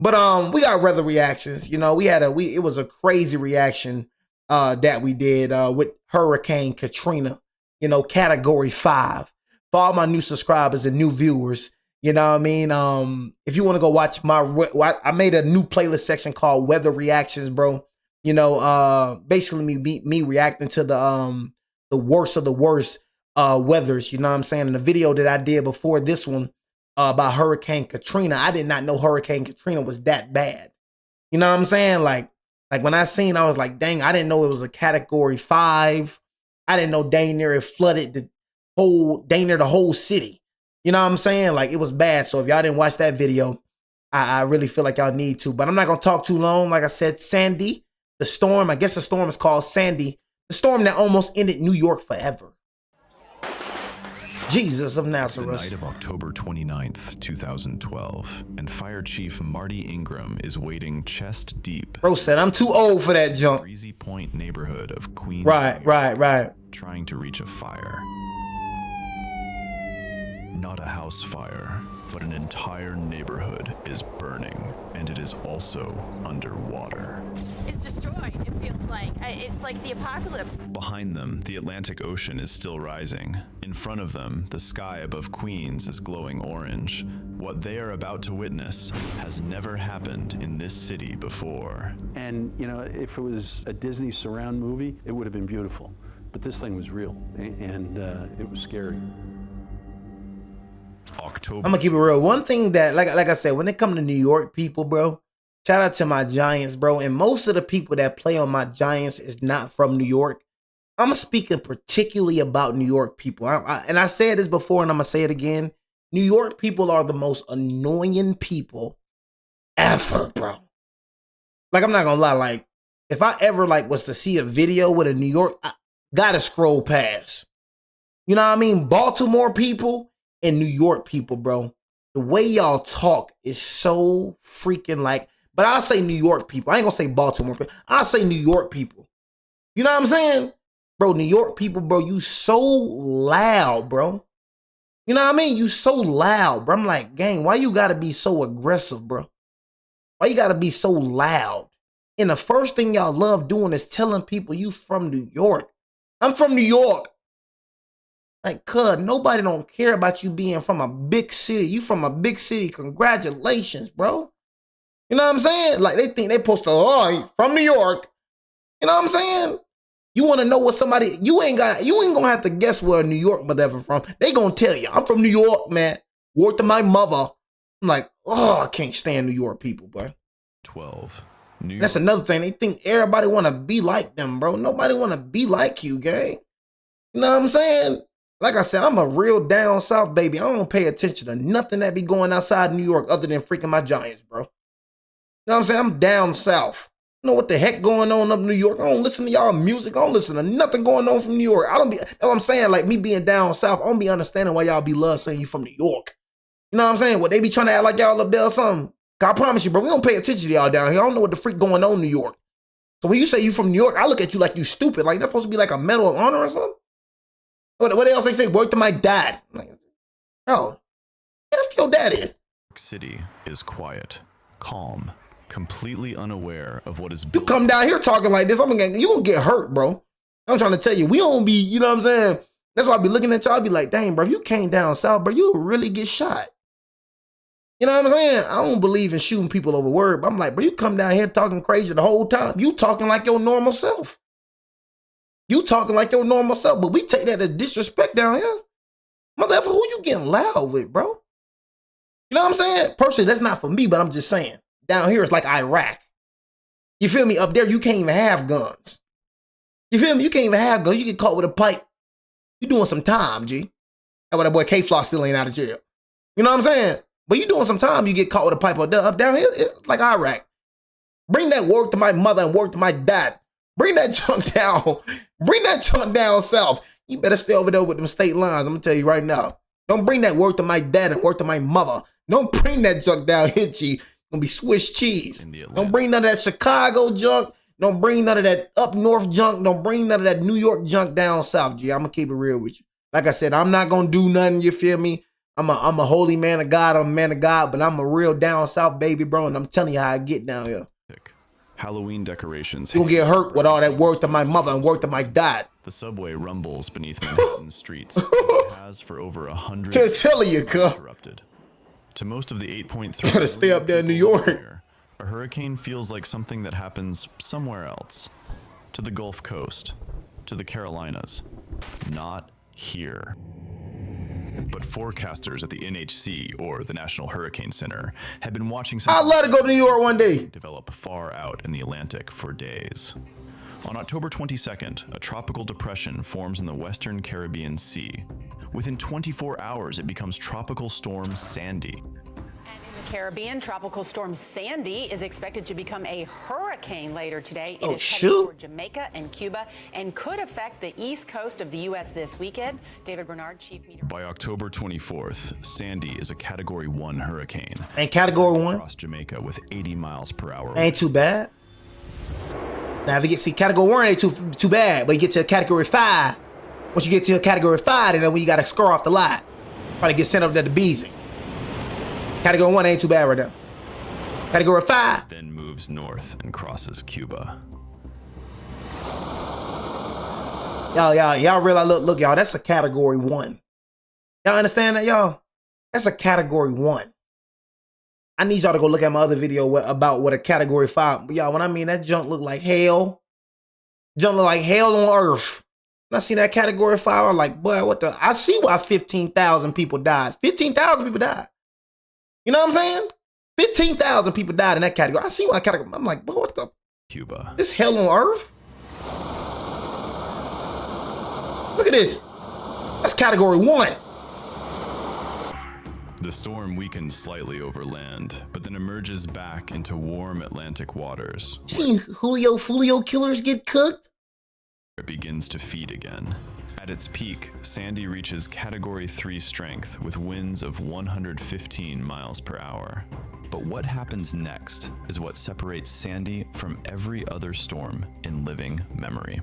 But we got weather reactions. You know, it was a crazy reaction that we did with Hurricane Katrina, you know, category 5. For all my new subscribers and new viewers, you know what I mean? If you want to go watch I made a new playlist section called Weather Reactions, bro. You know, basically me reacting to the worst of the worst weathers, you know what I'm saying? In the video that I did before this one, about Hurricane Katrina, I did not know Hurricane Katrina was that bad. You know what I'm saying? Like when I seen, I was like, dang, I didn't know it was a category 5. I didn't know dang near it flooded the whole city. You know what I'm saying? Like, it was bad. So if y'all didn't watch that video, I really feel like y'all need to. But I'm not gonna talk too long. Like I said, Sandy, the storm, I guess the storm is called Sandy, the storm that almost ended New York forever. Jesus of Nazareth. The night of October 29th, 2012, and Fire Chief Marty Ingram is wading chest deep. Bro said, I'm too old for that junk. Breezy Point neighborhood of Queens. Right. Trying to reach a fire. Not a house fire, but an entire neighborhood is burning, and it is also underwater. It's destroyed, it feels like. It's like the apocalypse. Behind them, the Atlantic Ocean is still rising. In front of them, the sky above Queens is glowing orange. What they are about to witness has never happened in this city before. And, you know, if it was a Disney surround movie, it would have been beautiful. But this thing was real, and it was scary. October. I'm gonna keep it real. One thing that, like I said, when it comes to New York people, bro, shout out to my Giants, bro. And most of the people that play on my Giants is not from New York. I'm speaking particularly about New York people. And I said this before, and I'm gonna say it again. New York people are the most annoying people ever, bro. Like, I'm not gonna lie. Like, if I ever was to see a video with a New York, I gotta scroll past. You know what I mean? Baltimore people and New York people, bro, the way y'all talk is so freaking but I'll say New York people. I ain't gonna say Baltimore people. I'll say New York people. You know what I'm saying? Bro, New York people, bro, you so loud, bro. You know what I mean? You so loud, bro. I'm like, gang, why you gotta be so aggressive, bro? Why you gotta be so loud? And the first thing y'all love doing is telling people you from New York. I'm from New York. Like, cuz, nobody don't care about you being from a big city. You from a big city. Congratulations, bro. You know what I'm saying? Like, they think they supposed to, he from New York. You know what I'm saying? You want to know what somebody, you ain't gonna have to guess where New York mother from. They gonna tell you, I'm from New York, man. Word to my mother. I'm like, I can't stand New York people, bro. 12. That's another thing. They think everybody want to be like them, bro. Nobody want to be like you, gang. You know what I'm saying? Like I said, I'm a real down south baby. I don't pay attention to nothing that be going outside New York other than freaking my Giants, bro. You know what I'm saying? I'm down south. I don't know what the heck going on up in New York. I don't listen to y'all music. I don't listen to nothing going on from New York. That's what I'm saying. Like, me being down south, I don't be understanding why y'all be love saying you from New York. You know what I'm saying? What, they be trying to act like y'all up there or something? I promise you, bro, we don't pay attention to y'all down here. I don't know what the freak going on in New York. So when you say you from New York, I look at you like you stupid. Like, that's supposed to be like a medal of honor or something? What else they say? Work to my dad. I'm like, oh, F your daddy. City is quiet, calm, completely unaware of what is You come down here talking like this, you gonna get hurt, bro. I'm trying to tell you, we don't be, you know what I'm saying? That's why I be looking at y'all, I be like, dang, bro, if you came down south, bro, you would really get shot. You know what I'm saying? I don't believe in shooting people over word, but I'm like, bro, you come down here talking crazy the whole time. You talking like your normal self. You talking like your normal self, but we take that as disrespect down here. Motherfucker, who you getting loud with, bro? You know what I'm saying? Personally, that's not for me, but I'm just saying. Down here, it's like Iraq. You feel me? Up there, you can't even have guns. You feel me? You can't even have guns. You get caught with a pipe. You doing some time, G. That's why that boy K-Floss still ain't out of jail. You know what I'm saying? But you doing some time, you get caught with a pipe up down here, it's like Iraq. Bring that work to my mother and work to my dad. Bring that junk down. Bring that junk down south. You better stay over there with them state lines. I'm gonna tell you right now. Don't bring that work to my dad and work to my mother. Don't bring that junk down here, G. Gonna be Swiss cheese. Don't bring none of that Chicago junk. Don't bring none of that up north junk. Don't bring none of that New York junk down south, G. I'm gonna keep it real with you. Like I said, I'm not gonna do nothing, you feel me? I'm a holy man of God. I'm a man of God, but I'm a real down south baby, bro. And I'm telling you how I get down here. Halloween decorations. You'll get hurt with all that work of my mother and work of my dad. The subway rumbles beneath Manhattan's streets, as it has for over 100 years. Telling you, cuz. Interrupted. To most of the 8.3 Gotta stay up there in New York. here, a hurricane feels like something that happens somewhere else. To the Gulf Coast, to the Carolinas. Not here. But forecasters at the NHC, or the National Hurricane Center, have been watching I'd love to go to New York one day. Develop far out in the Atlantic for days. On October 22nd, a tropical depression forms in the western Caribbean Sea. Within 24 hours, it becomes Tropical Storm Sandy. Caribbean, Tropical Storm Sandy is expected to become a hurricane later today. It Oh, is shoot. headed toward Jamaica and Cuba and could affect the east coast of the U.S. this weekend. David Bernard, Chief Meteorologist. By October 24th, Sandy is a Category 1 hurricane. And Category 1 Across Jamaica with 80 miles per hour. ain't too bad. Now, if you get Category 1 ain't too bad, but you get to a Category 5. Once you get to a Category 5, then when you got to score off the lot, probably get sent up to the bees. Category 1 ain't too bad right now. Category 5. Then moves north and crosses Cuba. Y'all realize, look, y'all, that's a Category 1. Y'all understand that, y'all? That's a Category 1. I need y'all to go look at my other video about what a Category 5. But y'all, when I mean that junk look like hell. Junk look like hell on earth. When I seen that Category 5, I'm like, boy, what the? I see why 15,000 people died. 15,000 people died. You know what I'm saying? 15,000 people died in that category. I see why category. I'm like, boy, what the? Cuba. This hell on earth? Look at this. That's Category 1. The storm weakens slightly over land, but then emerges back into warm Atlantic waters. Seen Julio killers get cooked? It begins to feed again. At its peak, Sandy reaches Category 3 strength with winds of 115 miles per hour. But what happens next is what separates Sandy from every other storm in living memory.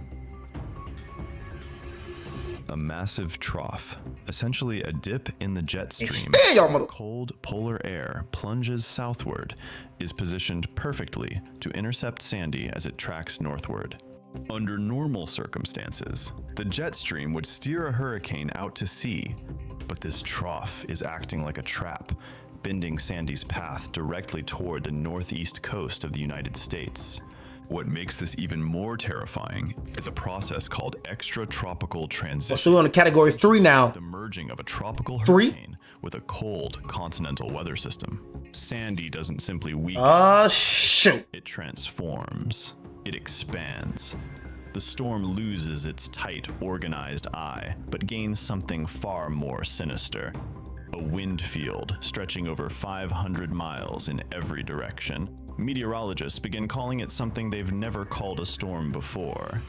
A massive trough, essentially a dip in the jet stream. Cold polar air plunges southward, is positioned perfectly to intercept Sandy as it tracks northward. Under normal circumstances, the jet stream would steer a hurricane out to sea, but this trough is acting like a trap, bending Sandy's path directly toward the northeast coast of the United States. What makes this even more terrifying is a process called extratropical transition. So we're on the Category 3 now. The merging of a tropical 3? hurricane with a cold continental weather system. Sandy doesn't simply weaken. Shoot. It transforms. It expands. The storm loses its tight, organized eye, but gains something far more sinister. A wind field stretching over 500 miles in every direction. Meteorologists begin calling it something they've never called a storm before.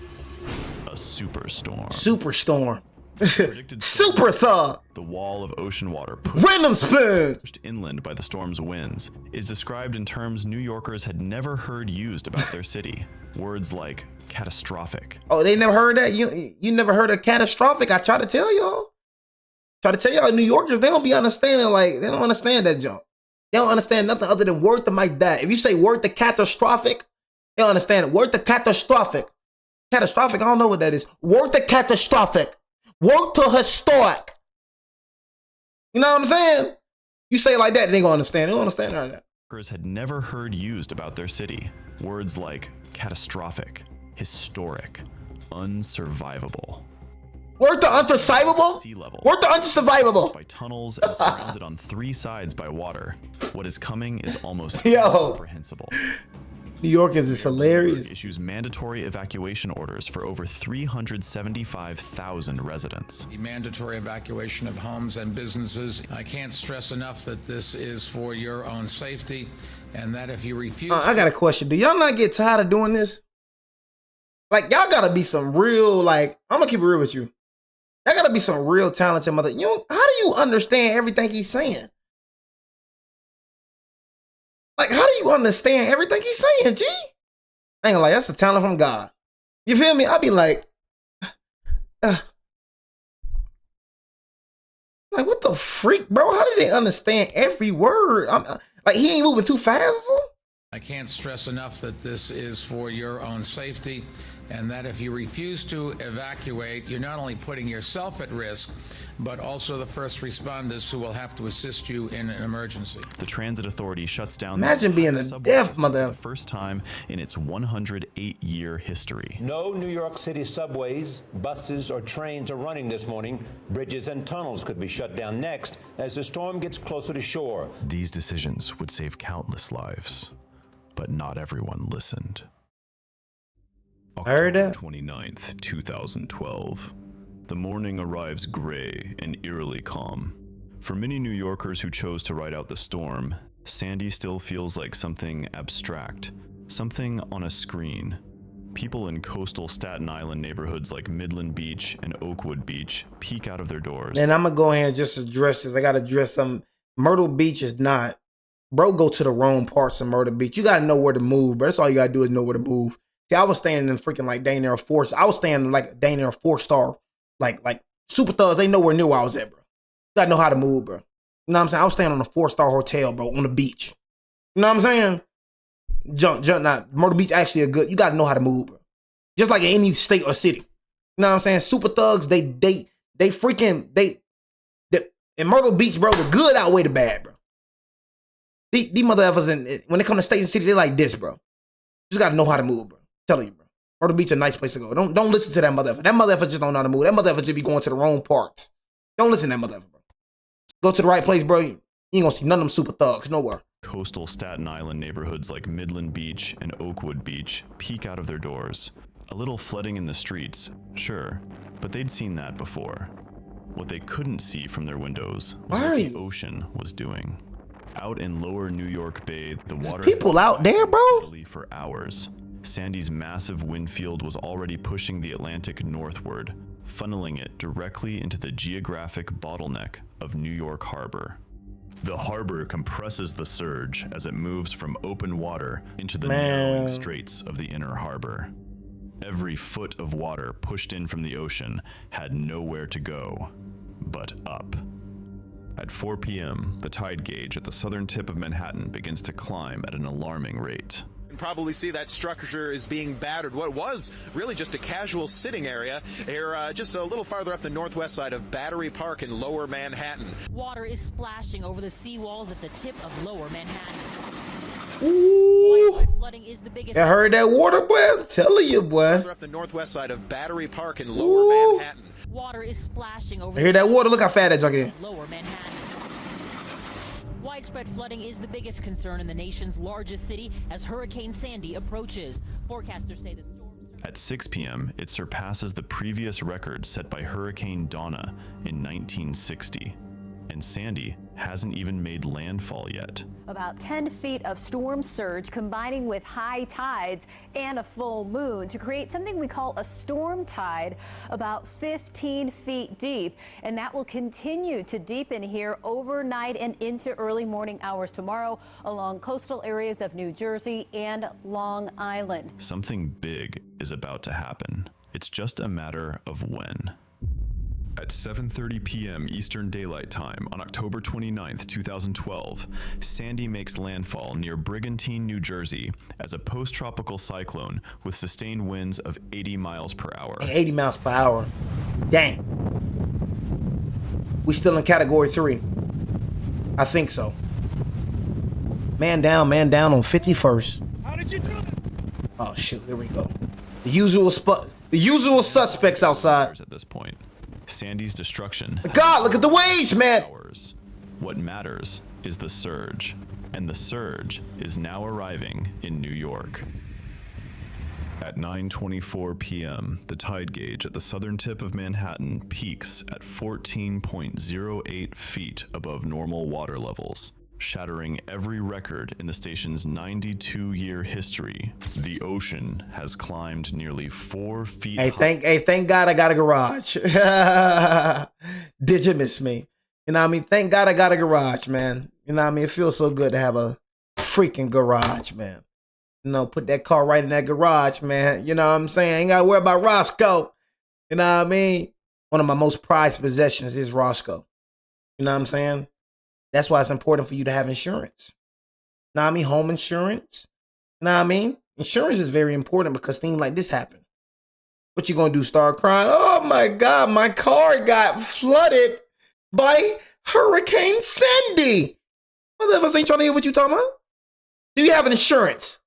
A superstorm. Superstorm. Predicted Super thaw. The wall of ocean water Random spin. pushed inland by the storm's winds is described in terms New Yorkers had never heard used about their city. Words like catastrophic. Oh, they never heard that? You never heard of catastrophic? I try to tell y'all. New Yorkers, they don't be understanding, like, they don't understand that junk. They don't understand nothing other than word to my dad. If you say word to catastrophic, they don't understand it. Word to catastrophic. Catastrophic, I don't know what that is. Word to catastrophic. Word to historic. You know what I'm saying? You say it like that, they ain't gonna understand. They don't understand it like that. Workers had never heard used about their city. Words like catastrophic, historic, unsurvivable. Word to unsurvivable? Sea level. Word to unsurvivable. By tunnels and surrounded on 3 sides by water. What is coming is almost Yo. incomprehensible. New Yorkers is hilarious. Issues mandatory evacuation orders for over 375,000 residents. The mandatory evacuation of homes and businesses. I can't stress enough that this is for your own safety and that if you refuse... I got a question. Do y'all not get tired of doing this? Like, y'all gotta be some real, like, I'm gonna keep it real with you. Y'all gotta be some real talented mother. How do you understand everything he's saying? Like, how do you understand everything he's saying, G? I ain't gonna lie, that's a talent from God. You feel me? I be like, Like, what the freak, bro? How did they understand every word? Like, he ain't moving too fast or something? I can't stress enough that this is for your own safety, and that if you refuse to evacuate, you're not only putting yourself at risk, but also the first responders who will have to assist you in an emergency. The transit authority shuts down. Imagine being a deaf mother. For the first time in its 108-year history. No New York City subways, buses, or trains are running this morning. Bridges and tunnels could be shut down next as the storm gets closer to shore. These decisions would save countless lives, but not everyone listened. Heard October it. 29th, 2012. The morning arrives gray and eerily calm. For many New Yorkers who chose to ride out the storm, Sandy still feels like something abstract, something on a screen. People in coastal Staten Island neighborhoods like Midland Beach and Oakwood Beach peek out of their doors. And I'm gonna go ahead and just address this. I gotta address some. Myrtle Beach is not. Bro, go to the wrong parts of Myrtle Beach. You gotta know where to move, bro. That's all you gotta do is know where to move. See, I was staying in freaking like dang near a 4. I was staying like dang near a 4-star. Like super thugs. They nowhere near where I was at, bro. You gotta know how to move, bro. You know what I'm saying? I was staying on a 4-star hotel, bro, on the beach. You know what I'm saying? Junk. Not Myrtle Beach actually a good. You gotta know how to move, bro. Just like in any state or city. You know what I'm saying? Super thugs. They in Myrtle Beach, bro. The good outweigh the bad, bro. These mother effers when they come to state and city, they like this, bro. You just gotta know how to move, bro. I'm telling you, bro. Myrtle Beach a nice place to go. Don't listen to that mother effer. That mother effer just don't know how to move. That mother effer just be going to the wrong parts. Don't listen to that mother effer, bro. Go to the right place, bro. You ain't gonna see none of them super thugs nowhere. Coastal Staten Island neighborhoods like Midland Beach and Oakwood Beach peek out of their doors. A little flooding in the streets, sure, but they'd seen that before. What they couldn't see from their windows was what the ocean was doing. Out in lower New York Bay, the water... There's people out there, bro? ...for hours. Sandy's massive wind field was already pushing the Atlantic northward, funneling it directly into the geographic bottleneck of New York Harbor. The harbor compresses the surge as it moves from open water into the narrowing straits of the inner harbor. Every foot of water pushed in from the ocean had nowhere to go but up. At 4 p.m., the tide gauge at the southern tip of Manhattan begins to climb at an alarming rate. You can probably see that structure is being battered. What was really just a casual sitting area here, just a little farther up the northwest side of Battery Park in lower Manhattan. Water is splashing over the seawalls at the tip of lower Manhattan. Ooh. Flooding is the biggest. I heard that water, boy. I'm telling you, boy. Farther up the northwest side of Battery Park in lower Manhattan. Water is splashing over. I hear that water. Look how fat that junk is. Lower Manhattan. Widespread flooding is the biggest concern in the nation's largest city as Hurricane Sandy approaches. Forecasters say the storm... At 6 p.m., it surpasses the previous record set by Hurricane Donna in 1960. And Sandy hasn't even made landfall yet. About 10 feet of storm surge combining with high tides and a full moon to create something we call a storm tide about 15 feet deep. And that will continue to deepen here overnight and into early morning hours tomorrow along coastal areas of New Jersey and Long Island. Something big is about to happen. It's just a matter of when. At 7:30 p.m. Eastern Daylight Time on October 29th, 2012, Sandy makes landfall near Brigantine, New Jersey as a post-tropical cyclone with sustained winds of 80 miles per hour. 80 miles per hour. Dang. We still in category 3. I think so. Man down on 51st. How did you do it? Oh shoot, here we go. The usual suspects outside. At this point. Sandy's destruction. God, look at the waves, man. What matters is the surge, and the surge is now arriving in New York. At 9:24 p.m., the tide gauge at the southern tip of Manhattan peaks at 14.08 feet above normal water levels, shattering every record in the station's 92-year history. The ocean has climbed nearly 4 feet. Thank God I got a garage. Did you miss me? You know what I mean? Thank God I got a garage, man. You know what I mean? It feels so good to have a freaking garage, man. You know, put that car right in that garage, man. You know what I'm saying? Ain't got to worry about Roscoe. You know what I mean? One of my most prized possessions is Roscoe. You know what I'm saying? That's why it's important for you to have insurance. Know what I mean? Home insurance. Know what I mean? Insurance is very important because things like this happen. What you gonna do? Start crying? Oh my God, my car got flooded by Hurricane Sandy. Motherfuckers ain't trying to hear what you talking about. Do you have an insurance?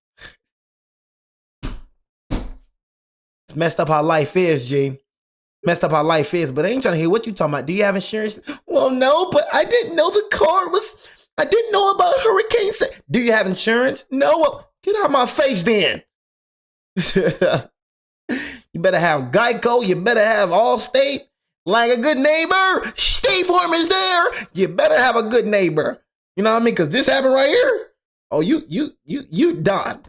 It's messed up how life is, G. Messed up how life is, but I ain't trying to hear what you talking about. Do you have insurance? Well, no, but I didn't know the car was, I didn't know about Hurricane Sandy. Do you have insurance? No. Well, get out of my face then. You better have Geico. You better have Allstate. Like a good neighbor, State Farm is there. You better have a good neighbor. You know what I mean? Because this happened right here. Oh, you done.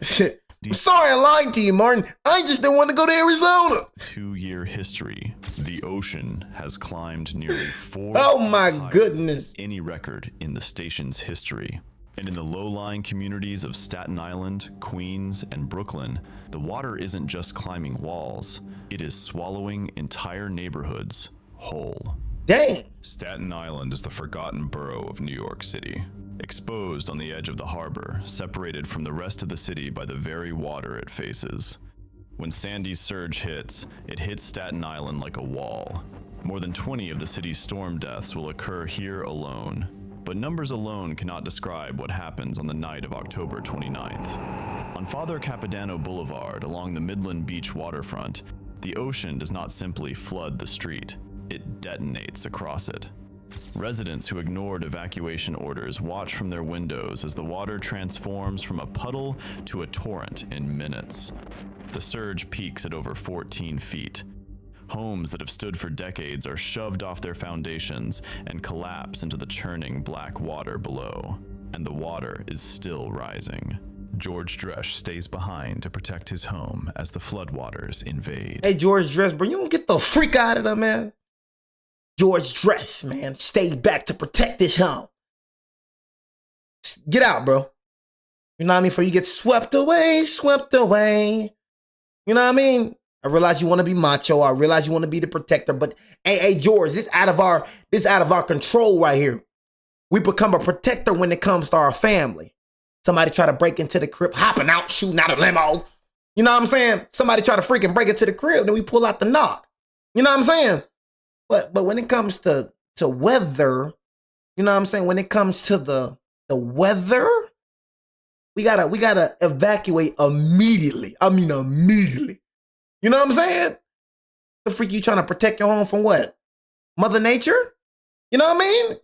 I'm sorry I lied to you, Martin. I just didn't want to go to Arizona. 2-year history. The ocean has climbed nearly 4. Oh my goodness. Any record in the station's history. And in the low-lying communities of Staten Island, Queens, and Brooklyn, the water isn't just climbing walls. It is swallowing entire neighborhoods whole. Dang. Staten Island is the forgotten borough of New York City. Exposed on the edge of the harbor, separated from the rest of the city by the very water it faces. When Sandy's surge hits, it hits Staten Island like a wall. More than 20 of the city's storm deaths will occur here alone. But numbers alone cannot describe what happens on the night of October 29th. On Father Capodanno Boulevard along the Midland Beach waterfront, the ocean does not simply flood the street, it detonates across it. Residents who ignored evacuation orders watch from their windows as the water transforms from a puddle to a torrent in minutes. The surge peaks at over 14 feet. Homes that have stood for decades are shoved off their foundations and collapse into the churning black water below. And the water is still rising. George Dresch stays behind to protect his home as the floodwaters invade. Hey, George Dresch, bro, you don't get the freak out of there, man. George Dresch, man, stay back to protect this home. Get out, bro. You know what I mean? Before you get swept away, swept away. You know what I mean? I realize you want to be macho. I realize you want to be the protector, but hey, George, this out of our control right here. We become a protector when it comes to our family. Somebody try to break into the crib, hopping out, shooting out a limo. You know what I'm saying? Somebody try to freaking break into the crib, then we pull out the knock. You know what I'm saying? But when it comes to weather, you know what I'm saying? When it comes to the weather, we gotta evacuate immediately. I mean immediately. You know what I'm saying? The freak you trying to protect your home from what? Mother Nature? You know what I mean?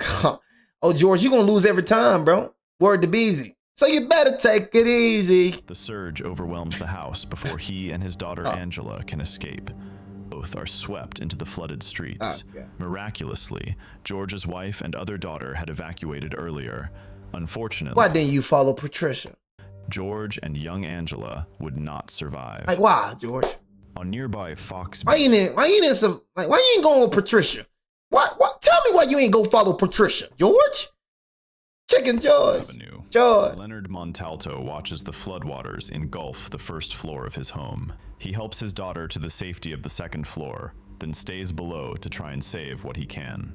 Oh, George, you gonna lose every time, bro. Word to Beezy. So you better take it easy. The surge overwhelms the house before he and his daughter Angela can escape. Both are swept into the flooded streets. Miraculously, George's wife and other daughter had evacuated earlier. Unfortunately, why didn't you follow Patricia? George and young Angela would not survive. Like, why, George? On nearby Fox. Why you ain't going with Patricia? What? Tell me why you ain't go follow Patricia, George? Chicken George. George. Leonard Montalto watches the floodwaters engulf the first floor of his home. He helps his daughter to the safety of the second floor, then stays below to try and save what he can.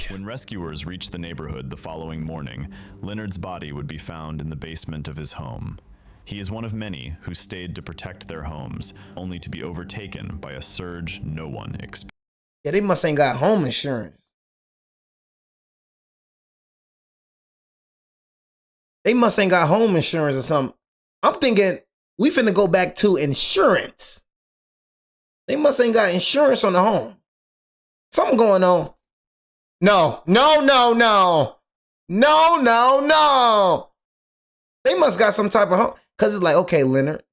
When rescuers reached the neighborhood the following morning, Leonard's body would be found in the basement of his home. He is one of many who stayed to protect their homes, only to be overtaken by a surge no one expected. Yeah, they must ain't got home insurance. They must ain't got home insurance or something. I'm thinking we finna go back to insurance. They must ain't got insurance on the home. Something going on. No. They must got some type of home. Because it's like, okay, Leonard.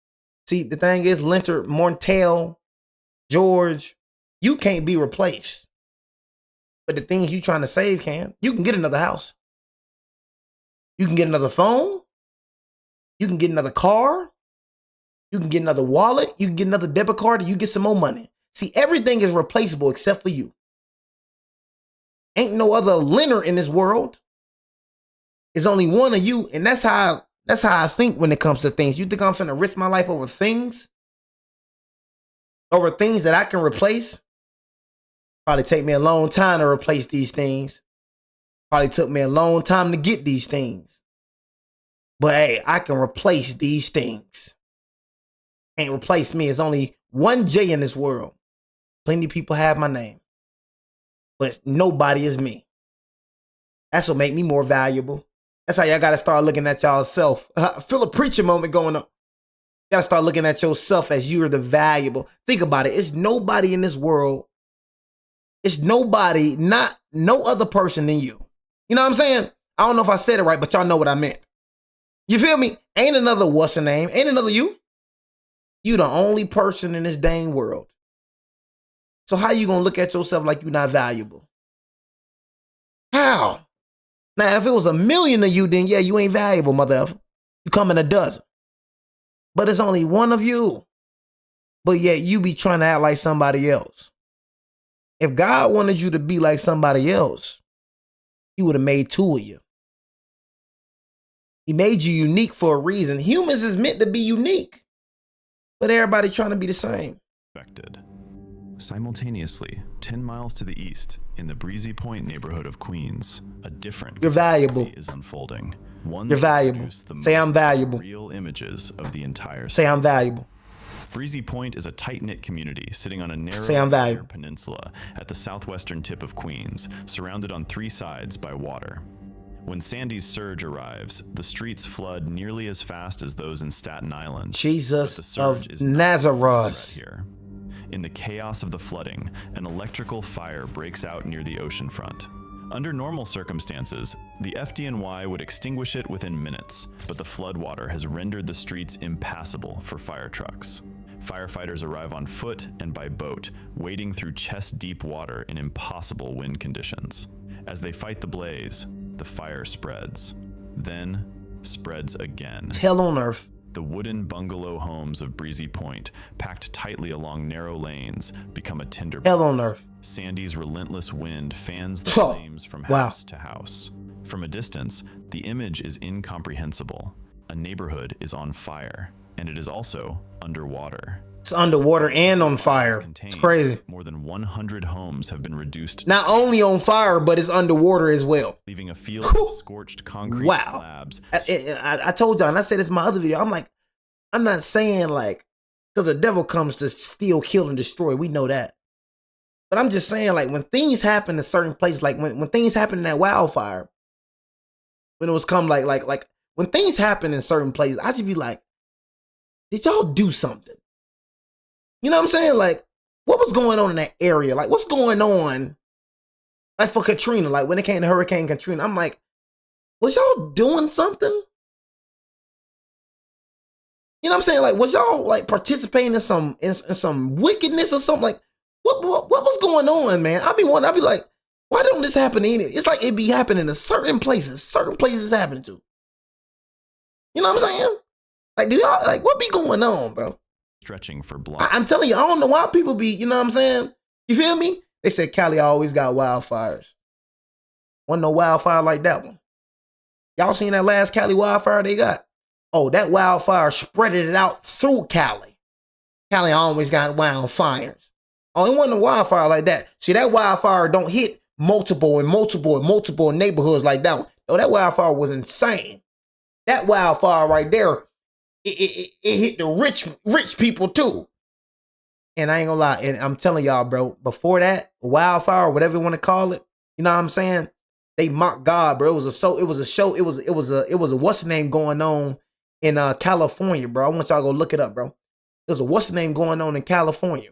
See, the thing is, Leonard, Montel, George, you can't be replaced. But the things you trying to save can. You can get another house. You can get another phone. You can get another car. You can get another wallet. You can get another debit card, and you get some more money. See, everything is replaceable except for you. Ain't no other Leonard in this world. There's only one of you, and that's how I think when it comes to things. You think I'm finna risk my life over things? Over things that I can replace? Probably take me a long time to replace these things. Probably took me a long time to get these things. But hey, I can replace these things. Can't replace me. It's only one J in this world. Plenty of people have my name. But nobody is me. That's what make me more valuable. That's how y'all gotta start looking at y'all self. Feel a preacher moment going on. You gotta start looking at yourself as you're the valuable. Think about it. It's nobody in this world. It's nobody, not no other person than you. You know what I'm saying? I don't know if I said it right, but y'all know what I meant. You feel me? Ain't another what's the name? Ain't another you. You the only person in this dang world. So how you gonna look at yourself like you're not valuable? How? Now, if it was a million of you, then yeah, you ain't valuable, mother effer. You come in a dozen. But it's only one of you. But yet you be trying to act like somebody else. If God wanted you to be like somebody else, he would have made two of you. He made you unique for a reason. Humans is meant to be unique. But everybody trying to be the same. Simultaneously, 10 miles to the east, in the Breezy Point neighborhood of Queens, a different You're valuable. is unfolding. One You're valuable. Say I'm valuable. Real images of the entire Say I'm valuable. Breezy Point is a tight-knit community sitting on a narrow peninsula at the southwestern tip of Queens, surrounded on three sides by water. When Sandy's surge arrives, the streets flood nearly as fast as those in Staten Island. Jesus of Nazareth. Here. In the chaos of the flooding, an electrical fire breaks out near the oceanfront. Under normal circumstances, the FDNY would extinguish it within minutes, but the floodwater has rendered the streets impassable for fire trucks. Firefighters arrive on foot and by boat, wading through chest-deep water in impossible wind conditions. As they fight the blaze, the fire spreads, then spreads again. Hell on earth. The wooden bungalow homes of Breezy Point, packed tightly along narrow lanes, become a tinderbox. Hell on earth. Sandy's relentless wind fans the flames from house to house. From a distance, the image is incomprehensible. A neighborhood is on fire, and it is also underwater. It's underwater and on fire. It's crazy. More than 100 homes have been reduced. Not only on fire, but it's underwater as well. Leaving a field of scorched concrete slabs. I told y'all, and I said this in my other video, I'm like, I'm not saying like, because the devil comes to steal, kill, and destroy. We know that. But I'm just saying, like, when things happen in certain places, like when things happen in that wildfire, when it was come like when things happen in certain places, I just be like, did y'all do something? You know what I'm saying? Like, what was going on in that area? Like, what's going on? Like for Katrina, like when it came to Hurricane Katrina, I'm like, was y'all doing something? You know what I'm saying? Like, was y'all like participating in some wickedness or something? Like, what was going on, man? I be like, why don't this happen to any? It's like it be happening in certain places happening to. You know what I'm saying? Like, do y'all like what be going on, bro? Stretching for blood. I'm telling you, I don't know why people be, you know what I'm saying? You feel me? They said Cali always got wildfires. Wasn't no wildfire like that one. Y'all seen that last Cali wildfire they got? Oh, that wildfire spreaded it out through Cali. Cali always got wildfires. Oh, it wasn't a wildfire like that. See, that wildfire don't hit multiple neighborhoods like that one. No, that wildfire was insane. That wildfire right there, it hit the rich people too. And I ain't gonna lie, and I'm telling y'all, bro, before that, wildfire, whatever you want to call it, you know what I'm saying? They mocked God, bro. It was a what's the name going on in California, bro. I want y'all to go look it up, bro. There's a what's the name going on in California.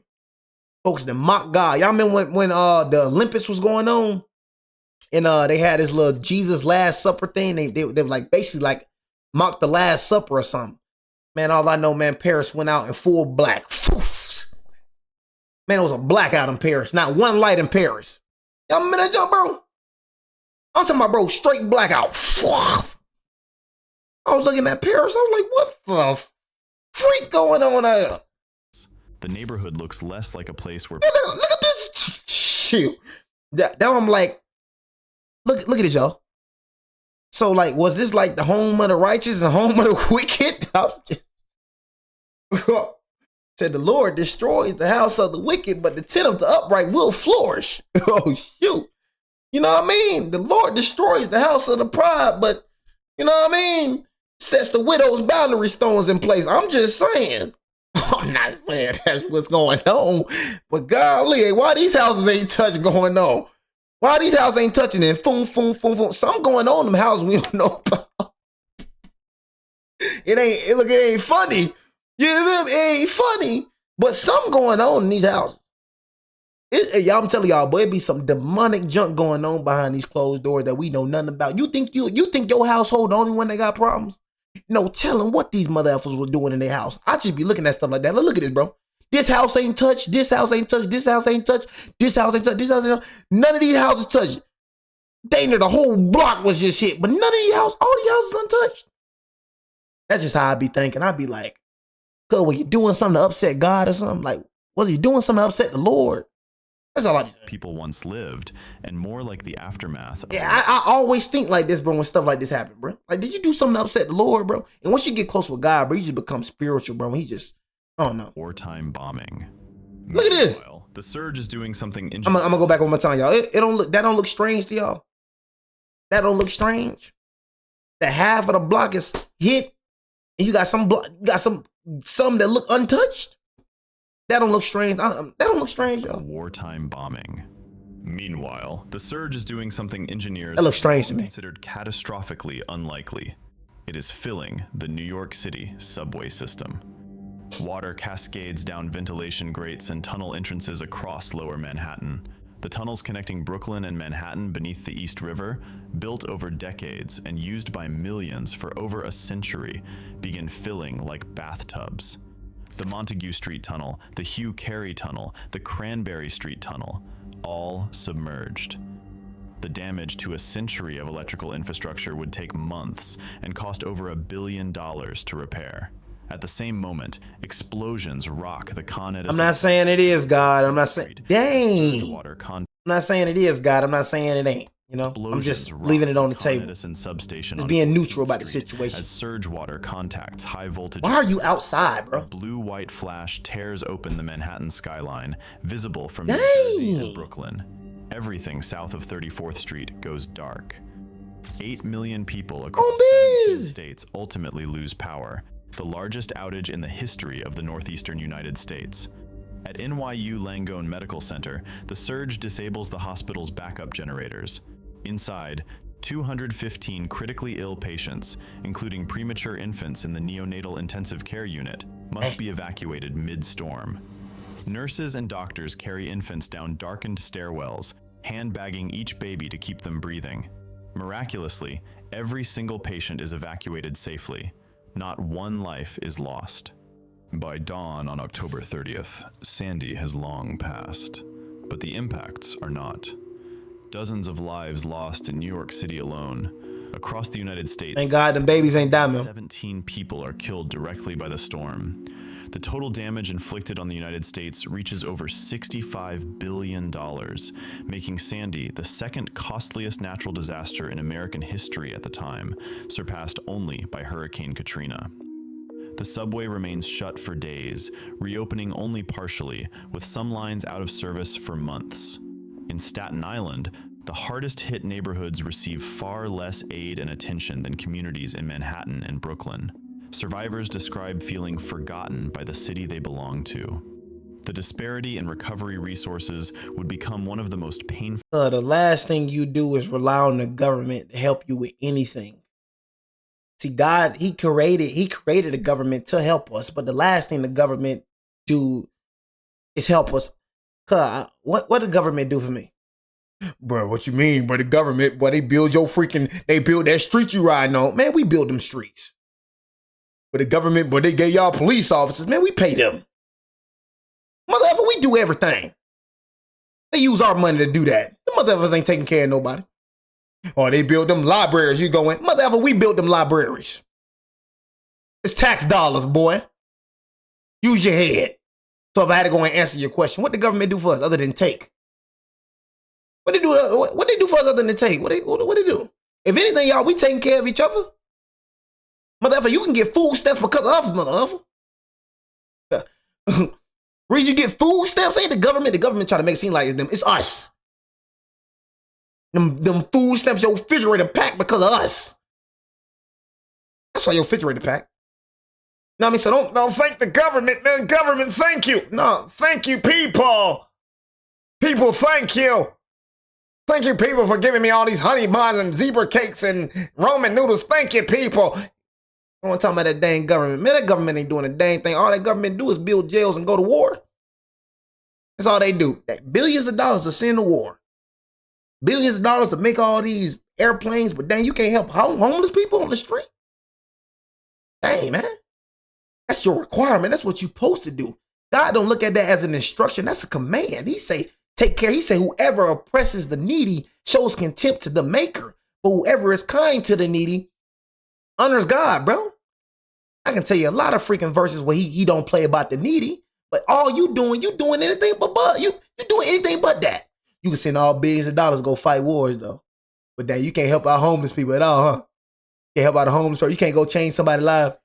Folks that mock God. Y'all remember when the Olympics was going on? And they had this little Jesus Last Supper thing. They were like basically like mocked the Last Supper or something. Man, all I know, man, Paris went out in full black. Man, it was a blackout in Paris. Not one light in Paris. Y'all remember that jump, bro? I'm talking about, bro, straight blackout. I was looking at Paris. I was like, what the freak going on there? The neighborhood looks less like a place where... Look at this. Shoot. Now I'm like, look at this, y'all. So, like, was this like the home of the righteous and home of the wicked? I'm just... Said the Lord destroys the house of the wicked, but the tent of the upright will flourish. Oh, shoot. You know what I mean? The Lord destroys the house of the pride, but you know what I mean? Sets the widow's boundary stones in place. I'm just saying. I'm not saying that's what's going on, but golly, why these houses ain't touching going on? Why these houses ain't touching it? Boom, boom, boom, boom. Something going on in them houses we don't know about. It ain't funny. It ain't funny, but something going on in these houses. I'm telling y'all, boy, it be some demonic junk going on behind these closed doors that we know nothing about. You think your household the only one that got problems? No, tell them what these mother effers were doing in their house. I just be looking at stuff like that. Look at this, bro. This house ain't touched. This house ain't touched. This house ain't touched. This house ain't touched. This house ain't touched. None of these houses touched. Dang near the whole block was just hit, but none of these houses, all these houses untouched. That's just how I be thinking. I be like, cuz, were you doing something to upset God or something? Like, was he doing something to upset the Lord? That's all I be saying. People once lived, and more like the aftermath of I always think like this, bro, when stuff like this happen, bro. Like, did you do something to upset the Lord, bro? And once you get close with God, bro, you just become spiritual, bro. He just, I don't know. wartime bombing. Look at this. Meanwhile, the surge is doing something I'm gonna go back one more time, y'all. It don't look, that don't look strange to y'all. That don't look strange. The half of the block is hit, and you got some that look untouched. That don't look strange. That don't look strange, y'all. wartime bombing. Meanwhile, the surge is doing something engineers That looks strange to me. considered catastrophically unlikely. It is filling the New York City subway system. Water cascades down ventilation grates and tunnel entrances across lower Manhattan. The tunnels connecting Brooklyn and Manhattan beneath the East River, built over decades and used by millions for over a century, begin filling like bathtubs. The Montague Street Tunnel, the Hugh Carey Tunnel, the Cranberry Street Tunnel, all submerged. The damage to a century of electrical infrastructure would take months and cost over $1 billion to repair. At the same moment, explosions rock the Con Edison. I'm not saying it is God. I'm not saying, dang. Water I'm not saying it is God. I'm not saying it ain't. You know, I'm just leaving it on the table. Substation just being neutral about the situation. As surge water contacts high voltage. Why are you outside, bro? A blue-white flash tears open the Manhattan skyline, visible from New Jersey and Brooklyn. Everything south of 34th Street goes dark. 8 million people across 17 states ultimately lose power, the largest outage in the history of the northeastern United States. At NYU Langone Medical Center, the surge disables the hospital's backup generators. Inside, 215 critically ill patients, including premature infants in the neonatal intensive care unit, must be evacuated mid-storm. Nurses and doctors carry infants down darkened stairwells, handbagging each baby to keep them breathing. Miraculously, every single patient is evacuated safely. Not one life is lost. By dawn on October 30th, Sandy has long passed, but the impacts are not. Dozens of lives lost in New York City alone. Across the United States, thank God the babies ain't dying. 17 people are killed directly by the storm. The total damage inflicted on the United States reaches over $65 billion, making Sandy the second costliest natural disaster in American history at the time, surpassed only by Hurricane Katrina. The subway remains shut for days, reopening only partially, with some lines out of service for months. In Staten Island, the hardest hit neighborhoods receive far less aid and attention than communities in Manhattan and Brooklyn. Survivors describe feeling forgotten by the city they belong to. The disparity in recovery resources would become one of the most painful. The last thing you do is rely on the government to help you with anything. See, God, he created a government to help us, but the last thing the government do is help us. What the government do for me? Bro, what you mean? But the government, boy, they build that street you riding on. Man, we build them streets. But the government, boy, they gave y'all police officers. Man, we pay them. Motherfucker, we do everything. They use our money to do that. The motherfuckers ain't taking care of nobody. Or they build them libraries. You going, motherfucker, we built them libraries. It's tax dollars, boy. Use your head. So if I had to go and answer your question, what the government do for us other than take? What they do for us other than take? What they do? If anything, y'all, we taking care of each other. Motherfucker, you can get food stamps because of us, motherfucker. Reason you get food stamps ain't the government. The government try to make it seem like it's them. It's us. Them food stamps, your refrigerator packed because of us. That's why your refrigerator packed. Know what I mean? So don't thank the government. The government, thank you. No, thank you, people. People, thank you. Thank you, people, for giving me all these honey buns and zebra cakes and Roman noodles. Thank you, people. I want to talk about that dang government. Man, that government ain't doing a dang thing. All that government do is build jails and go to war. That's all they do. Billions of dollars to send to war. Billions of dollars to make all these airplanes, but dang, you can't help homeless people on the street? Dang, man. That's your requirement. That's what you're supposed to do. God don't look at that as an instruction. That's a command. He say, take care. He say, whoever oppresses the needy shows contempt to the maker. But whoever is kind to the needy honors God, bro. I can tell you a lot of freaking verses where he don't play about the needy. But all you doing anything but you doing anything but that. You can send all billions of dollars to go fight wars, though. But then you can't help out homeless people at all, huh? Can't help out the homeless person. You can't go change somebody's life.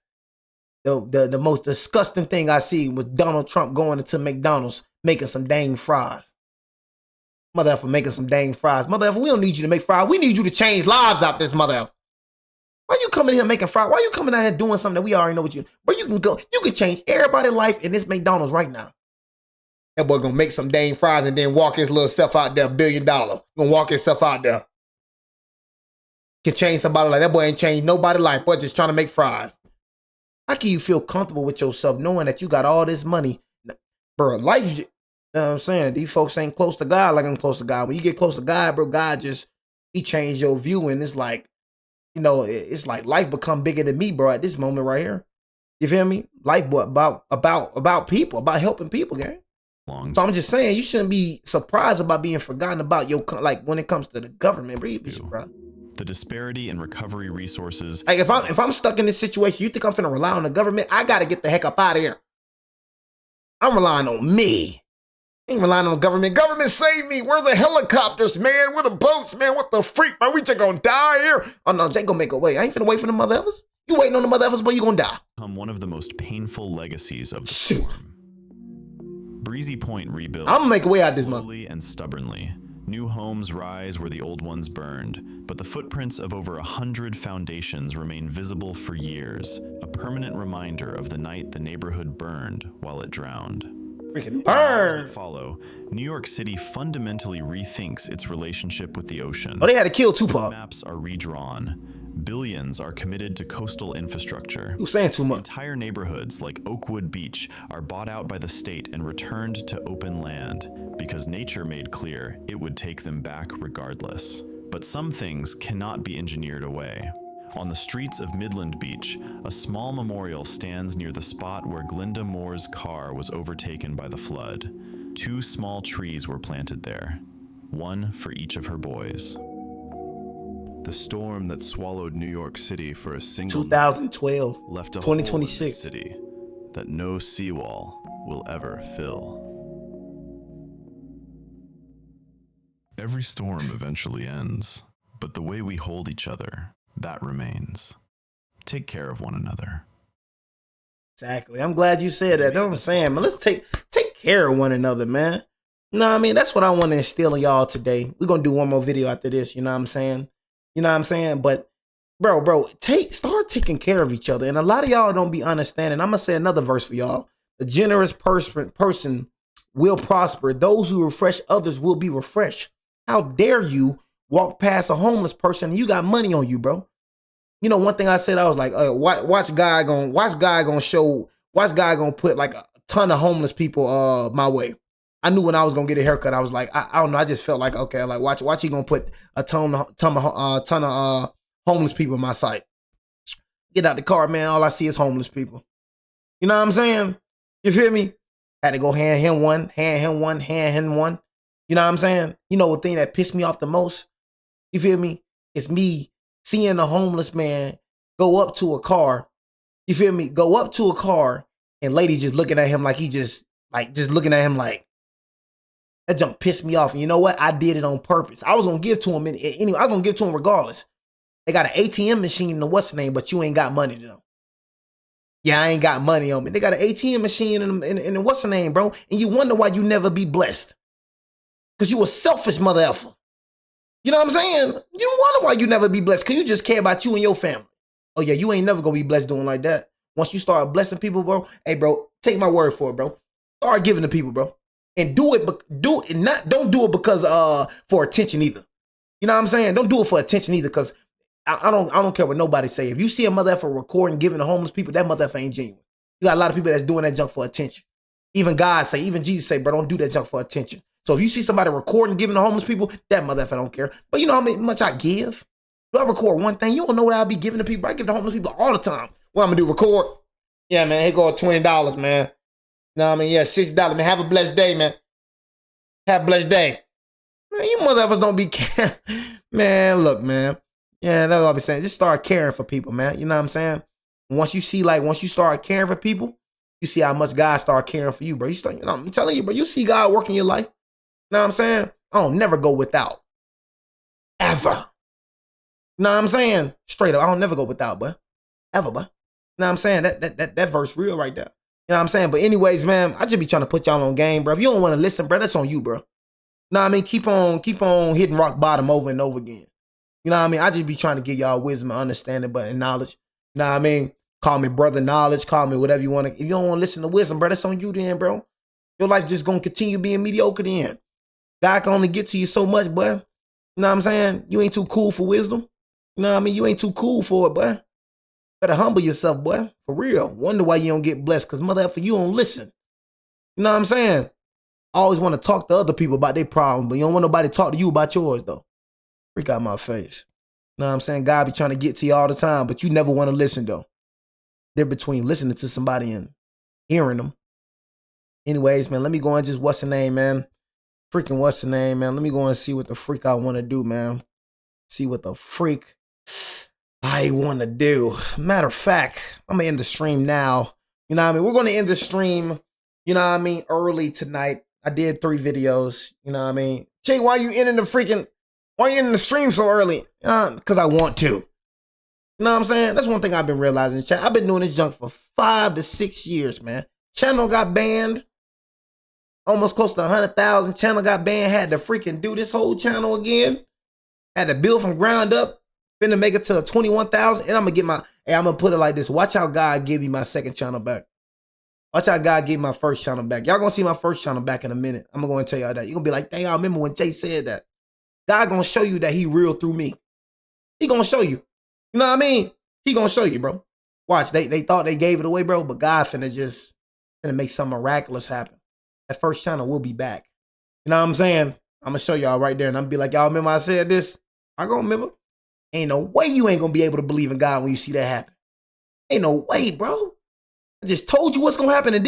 The most disgusting thing I see was Donald Trump going into McDonald's making some dang fries. Mother effer making some dang fries. Mother effer, we don't need you to make fries. We need you to change lives out this mother effer. Why you coming here making fries? Why you coming out here doing something that we already know what you... But you can change everybody's life in this McDonald's right now. That boy gonna make some dang fries and then walk his little self out there, $1 billion. Gonna walk himself out there. Can change somebody like that. Boy ain't changed nobody's life, boy just trying to make fries. How can you feel comfortable with yourself knowing that you got all this money? Bro, life, you know what I'm saying? These folks ain't close to God like I'm close to God. When you get close to God, bro, God he changed your view, and it's like, you know, it's like life become bigger than me, bro, at this moment right here. You feel me? Life about people, about helping people, gang. So I'm just saying, you shouldn't be surprised about being forgotten about your, like, when it comes to the government, bro, you be surprised. The disparity in recovery resources. Like, if I'm stuck in this situation, you think I'm finna rely on the government? I gotta get the heck up out of here. I'm relying on me. I ain't relying on the government. Government save me. Where the helicopters, man? Where the boats, man? What the freak, man? We just gonna die here. Oh no, Jake gonna make a way. I ain't finna wait for the mother effers. You waiting on the mother effers, but you gonna die. One of the most painful legacies of the storm. Breezy Point rebuilt. I'm gonna make a way out of this slowly and stubbornly. New homes rise where the old ones burned, but the footprints of over 100 foundations remain visible for years, a permanent reminder of the night the neighborhood burned while it drowned. Freaking burn! Follow, New York City fundamentally rethinks its relationship with the ocean. Oh, they had to kill Tupac. Maps are redrawn. Billions are committed to coastal infrastructure. You're saying too much. Entire neighborhoods like Oakwood Beach are bought out by the state and returned to open land because nature made clear it would take them back regardless. But some things cannot be engineered away. On the streets of Midland Beach, a small memorial stands near the spot where Glinda Moore's car was overtaken by the flood. 2 small trees were planted there, one for each of her boys. The storm that swallowed New York City for a single 2012 left a 2026 city that no seawall will ever fill. Every storm eventually ends, but the way we hold each other, that remains. Take care of one another. Exactly. I'm glad you said that. That's what I'm saying, man. Let's take care of one another, man. You know what I mean? That's what I want to instill in y'all today. We're going to do one more video after this, you know what I'm saying? You know what I'm saying? But bro, start taking care of each other. And a lot of y'all don't be understanding. I'm going to say another verse for y'all. The generous person will prosper. Those who refresh others will be refreshed. How dare you walk past a homeless person and you got money on you, bro? You know, one thing I said, I was like, watch guy gonna put like a ton of homeless people my way. I knew when I was gonna get a haircut, I was like, I don't know. I just felt like, okay, like watch he gonna put a ton of homeless people in my sight. Get out the car, man. All I see is homeless people. You know what I'm saying? You feel me? Had to go hand him one. You know what I'm saying? You know the thing that pissed me off the most? You feel me? It's me seeing a homeless man go up to a car. You feel me? Go up to a car and lady just looking at him like he just looking at him like. That junk pissed me off. And you know what? I did it on purpose. I was going to give to him anyway. I was going to give to him regardless. They got an ATM machine in the what's the name, but you ain't got money though. Yeah, I ain't got money on me. They got an ATM machine in the what's the name, bro? And you wonder why you never be blessed. Because you a selfish mother effer. You know what I'm saying? You wonder why you never be blessed, because you just care about you and your family. Oh yeah, you ain't never gonna be blessed doing like that. Once you start blessing people, bro, hey bro, take my word for it, bro. Start giving to people, bro. And don't do it because for attention either. You know what I'm saying? Don't do it for attention either, because I don't care what nobody say. If you see a mother effer recording giving to homeless people, that mother effer ain't genuine. You got a lot of people that's doing that junk for attention. Even God say, even Jesus say, bro, don't do that junk for attention. So if you see somebody recording giving to homeless people, that mother effer don't care. But you know how much I give? If I record one thing, you don't know what I'll be giving to people. I give to homeless people all the time. What I'm gonna do, record? Yeah, man, here go $20, man. You know what I mean? Yeah, $60, man. Have a blessed day, man. Have a blessed day. Man, you mother effers don't be caring. Man, look, man. Yeah, that's what I be saying. Just start caring for people, man. You know what I'm saying? Once you start caring for people, you see how much God start caring for you, bro. I'm telling you, bro, you see God working your life. You know what I'm saying? I don't never go without. Ever. You know what I'm saying? Straight up, I don't never go without, bro. Ever, bro. You know what I'm saying? That verse real right there. You know what I'm saying? But anyways, man, I just be trying to put y'all on game, bro. If you don't want to listen, bro, that's on you, bro. You know what I mean? Keep on hitting rock bottom over and over again. You know what I mean? I just be trying to give y'all wisdom and understanding, and knowledge. You know what I mean? Call me brother knowledge, call me whatever you want to. If you don't want to listen to wisdom, bro, that's on you then, bro. Your life just gonna continue being mediocre then. God can only get to you so much, boy. You know what I'm saying? You ain't too cool for wisdom. You know what I mean? You ain't too cool for it, boy. Better humble yourself, boy. For real. Wonder why you don't get blessed, because mother effer, you don't listen. You know what I'm saying? I always want to talk to other people about their problems, but you don't want nobody to talk to you about yours, though. Freak out my face. You know what I'm saying? God be trying to get to you all the time, but you never want to listen, though. They're between listening to somebody and hearing them. Anyways, man, let me go and just, what's the name, man? Freaking what's the name, man? Let me go and see what the freak I want to do, man. See what the freak I want to do. Matter of fact, I'm going to end the stream now. You know what I mean? We're going to end the stream, you know what I mean, early tonight. I did 3 videos, you know what I mean? Jay, why you ending the stream so early? Because I want to. You know what I'm saying? That's one thing I've been realizing, chat. I've been doing this junk for 5 to 6 years, man. Channel got banned. Almost close to 100,000. Channel got banned. Had to freaking do this whole channel again. Had to build from ground up. Finna make it to 21,000. And I'm going to get I'm going to put it like this. Watch how God give me my second channel back. Watch how God gave my first channel back. Y'all going to see my first channel back in a minute. I'm going to go and tell y'all that. You're going to be like, dang, I remember when Jay said that. God going to show you that he real through me. He going to show you. You know what I mean? He going to show you, bro. Watch. They thought they gave it away, bro. But God finna make something miraculous happen. That first channel will be back. You know what I'm saying? I'm going to show y'all right there. And I'm going to be like, y'all remember I said this? I going to remember. Ain't no way you ain't going to be able to believe in God when you see that happen. Ain't no way, bro. I just told you what's going to happen, and then